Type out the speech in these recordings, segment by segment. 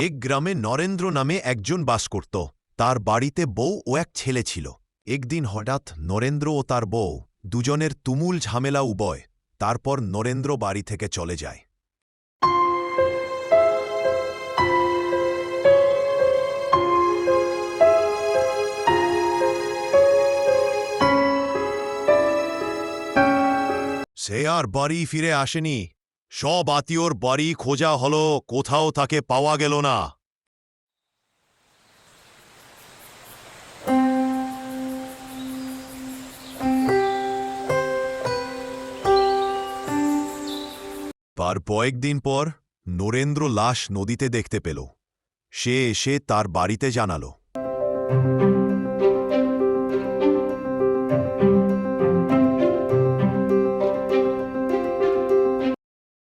এক গ্রামে নরেন্দ্র নামে একজন বাস করত। তার বাড়িতে বউ ও এক ছেলে ছিল। একদিন হঠাৎ নরেন্দ্র ও তার বউ দুজনের তুমুল ঝামেলা উভয়। তারপর নরেন্দ্র বাড়ি থেকে চলে যায়। সে আর বাড়ি ফিরে আসেনি। সব আত্মীয়র বাড়ি খোঁজা হলো, কোথাও তাকে পাওয়া গেল না। তার কয়েকদিন পর নরেন্দ্র লাশ নদীতে দেখতে পেল। সে এসে তার বাড়িতে জানাল।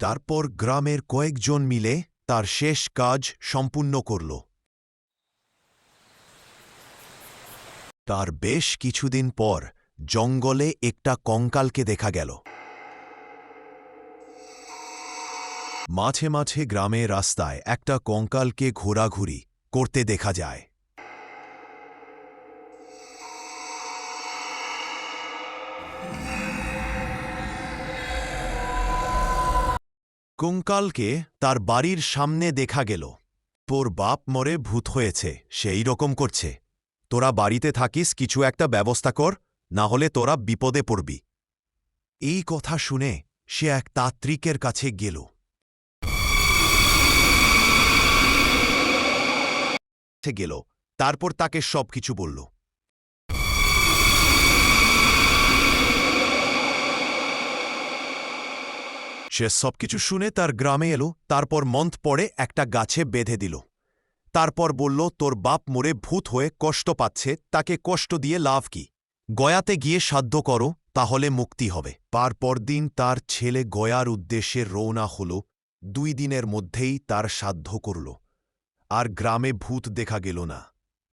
তারপর গ্রামের কয়েকজন মিলে তার শেষ কাজ সম্পূর্ণ করল। তার বেশ কিছুদিন পর জঙ্গলে একটা কঙ্কালকে দেখা গেল। মাঝে মাঝে গ্রামের রাস্তায় একটা কঙ্কালকে ঘোরাঘুরি করতে দেখা যায়। কঙ্কালকে তার বাড়ির সামনে দেখা গেল। তোর বাপ মরে ভূত হয়েছে, সেই রকম করছে। তোরা বাড়িতে থাকিস, কিছু একটা ব্যবস্থা কর, না হলে তোরা বিপদে পড়বি। এই কথা শুনে সে এক তান্ত্রিকের কাছে গেল। তারপর তাকে সবকিছু বলল। সে সবকিছু শুনে তার গ্রামে এলো। তারপর মন্ত্র পড়ে একটা গাছে বেঁধে দিল। তারপর বলল, তোর বাপ মরে ভূত হয়ে কষ্ট পাচ্ছে, তাকে কষ্ট দিয়ে লাভ কি? গয়াতে গিয়ে সাধ্য করো, তাহলে মুক্তি হবে। তারপর দিন তার ছেলে গয়ার উদ্দেশ্যে রওনা হল। 2 দিনের মধ্যেই তার সাধ্য করল, আর গ্রামে ভূত দেখা গেল না।